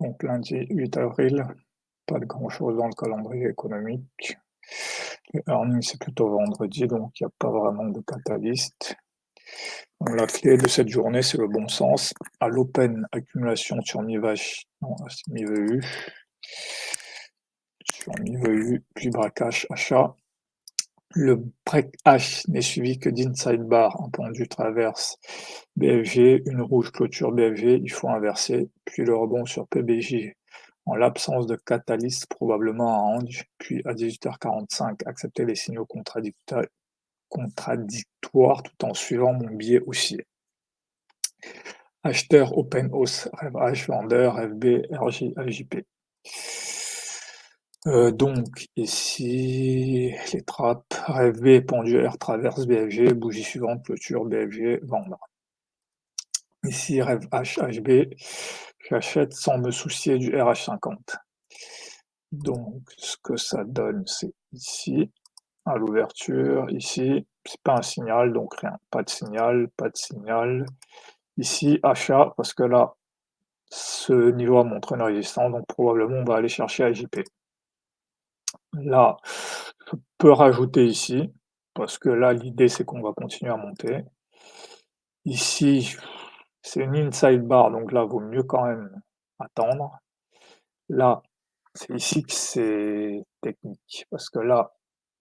Donc lundi 8 avril, pas de grand-chose dans le calendrier économique. Les earnings, c'est plutôt vendredi, donc il n'y a pas vraiment de catalyste. Donc la clé de cette journée, c'est le bon sens. À l'open, accumulation sur mi-vache, non, c'est mi-VU. Sur mi-VU, puis braquage, achat. Le break H n'est suivi que d'inside bar, un pendu traverse BFG, une rouge clôture BFG, il faut inverser, puis le rebond sur PBJ. En l'absence de catalyste, probablement un range, puis à 18h45, accepter les signaux contradictoires tout en suivant mon biais haussier. Acheteur open hausse, rêve H, vendeur, FB, RJ, AJP. Donc ici, les trappes, rêve B, pendu R, traverse BFG, bougie suivante, clôture BFG, vendre. Ici, rêve H, HB, j'achète sans me soucier du RH50. Donc, ce que ça donne, c'est ici, à l'ouverture, ici, c'est pas un signal, donc rien, pas de signal, pas de signal. Ici, achat, parce que là, ce niveau montre une résistance, donc probablement on va aller chercher AJP. Là, je peux rajouter ici, parce que là, l'idée, c'est qu'on va continuer à monter. Ici, c'est une inside bar, donc là, vaut mieux quand même attendre. Là, c'est ici que c'est technique, parce que là,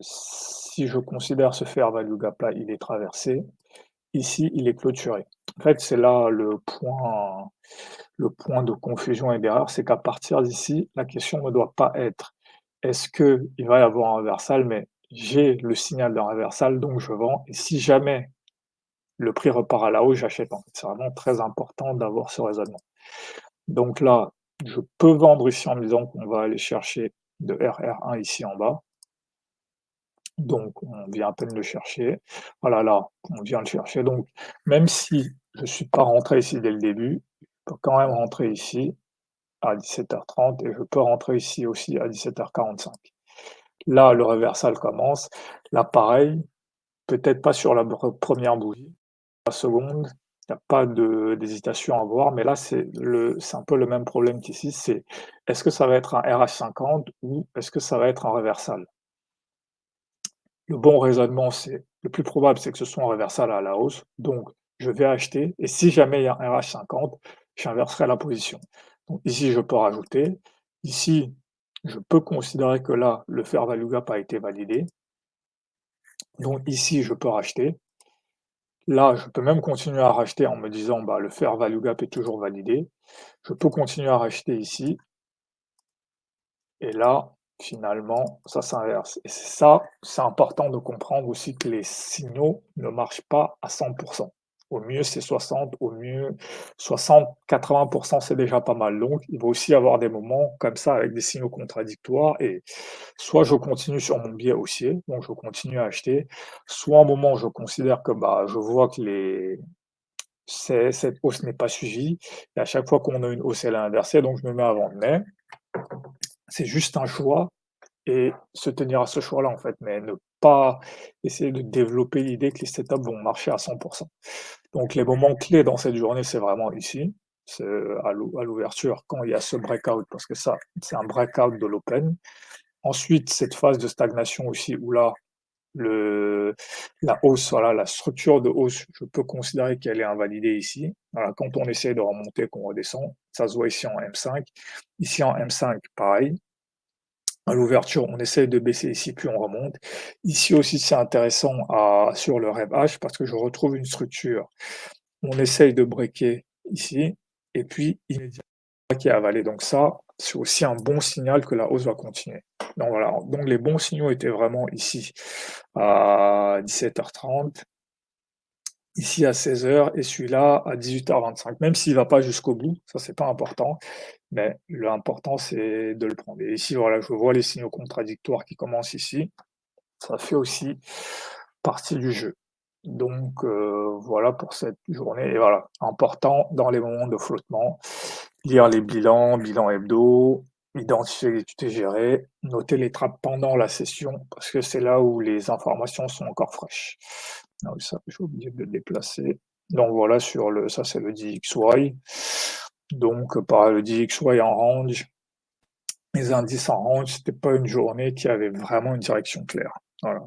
si je considère ce fair value gap là, il est traversé. Ici, il est clôturé. En fait, c'est là le point de confusion et d'erreur, c'est qu'à partir d'ici, la question ne doit pas être: «Est-ce qu'il va y avoir un reversal?» mais: «J'ai le signal d'un reversal, donc je vends et si jamais le prix repart à la hausse, j'achète», en fait. C'est vraiment très important d'avoir ce raisonnement. Donc là, je peux vendre ici en me disant qu'on va aller chercher de RR1 ici en bas. Donc on vient à peine le chercher. Voilà, là, on vient le chercher. Donc même si je ne suis pas rentré ici dès le début, je peux quand même rentrer ici à 17h30 et je peux rentrer ici aussi à 17h45. Là, le reversal commence. Là, pareil, peut-être pas sur la première bougie, la seconde, il n'y a pas d'hésitation à avoir, mais là, c'est un peu le même problème qu'ici, c'est est-ce que ça va être un RH50 ou est-ce que ça va être un reversal? Le bon raisonnement, c'est le plus probable, c'est que ce soit un reversal à la hausse, donc je vais acheter et si jamais il y a un RH50, j'inverserai la position. Donc ici, je peux rajouter. Ici, je peux considérer que là, le fair value gap a été validé. Donc ici, je peux racheter. Là, je peux même continuer à racheter en me disant, bah, le fair value gap est toujours validé. Je peux continuer à racheter ici et là, finalement, ça s'inverse. Et ça, c'est important de comprendre aussi que les signaux ne marchent pas à 100%. Au mieux, c'est 60, au mieux 60, 80%, c'est déjà pas mal. Donc, il va aussi y avoir des moments comme ça avec des signaux contradictoires et soit je continue sur mon biais haussier, donc je continue à acheter, soit à un moment, je considère que bah, je vois que cette hausse n'est pas suivie et à chaque fois qu'on a une hausse, elle est inversée, donc je me mets à vendre. Mais c'est juste un choix et se tenir à ce choix-là, en fait, mais ne pas essayer de développer l'idée que les setups vont marcher à 100. Donc les moments clés dans cette journée, c'est vraiment ici, c'est à l'ouverture quand il y a ce breakout, parce que ça, c'est un breakout de l'open. Ensuite, cette phase de stagnation aussi où là, la hausse, voilà, la structure de hausse, je peux considérer qu'elle est invalidée ici. Voilà, quand on essaie de remonter, qu'on redescend, ça se voit ici en M5. Ici en M5, pareil. À l'ouverture, on essaye de baisser ici, puis on remonte. Ici aussi, c'est intéressant sur le REV H parce que je retrouve une structure. On essaye de breaker ici, et puis immédiatement qui est avalé. Donc ça, c'est aussi un bon signal que la hausse va continuer. Donc voilà, donc les bons signaux étaient vraiment ici à 17h30, ici à 16h et celui-là à 18h25. Même s'il ne va pas jusqu'au bout, ça c'est pas important, mais l'important c'est de le prendre. Et ici, voilà, je vois les signaux contradictoires qui commencent ici. Ça fait aussi partie du jeu. Donc voilà pour cette journée. Et voilà, important dans les moments de flottement, lire les bilans hebdo, identifier les unités gérées, noter les trappes pendant la session, parce que c'est là où les informations sont encore fraîches. Ah oui, ça, j'ai oublié de le déplacer. Donc voilà, ça c'est le DXY. Donc, paradis XY en range, les indices en range, c'était pas une journée qui avait vraiment une direction claire. Voilà.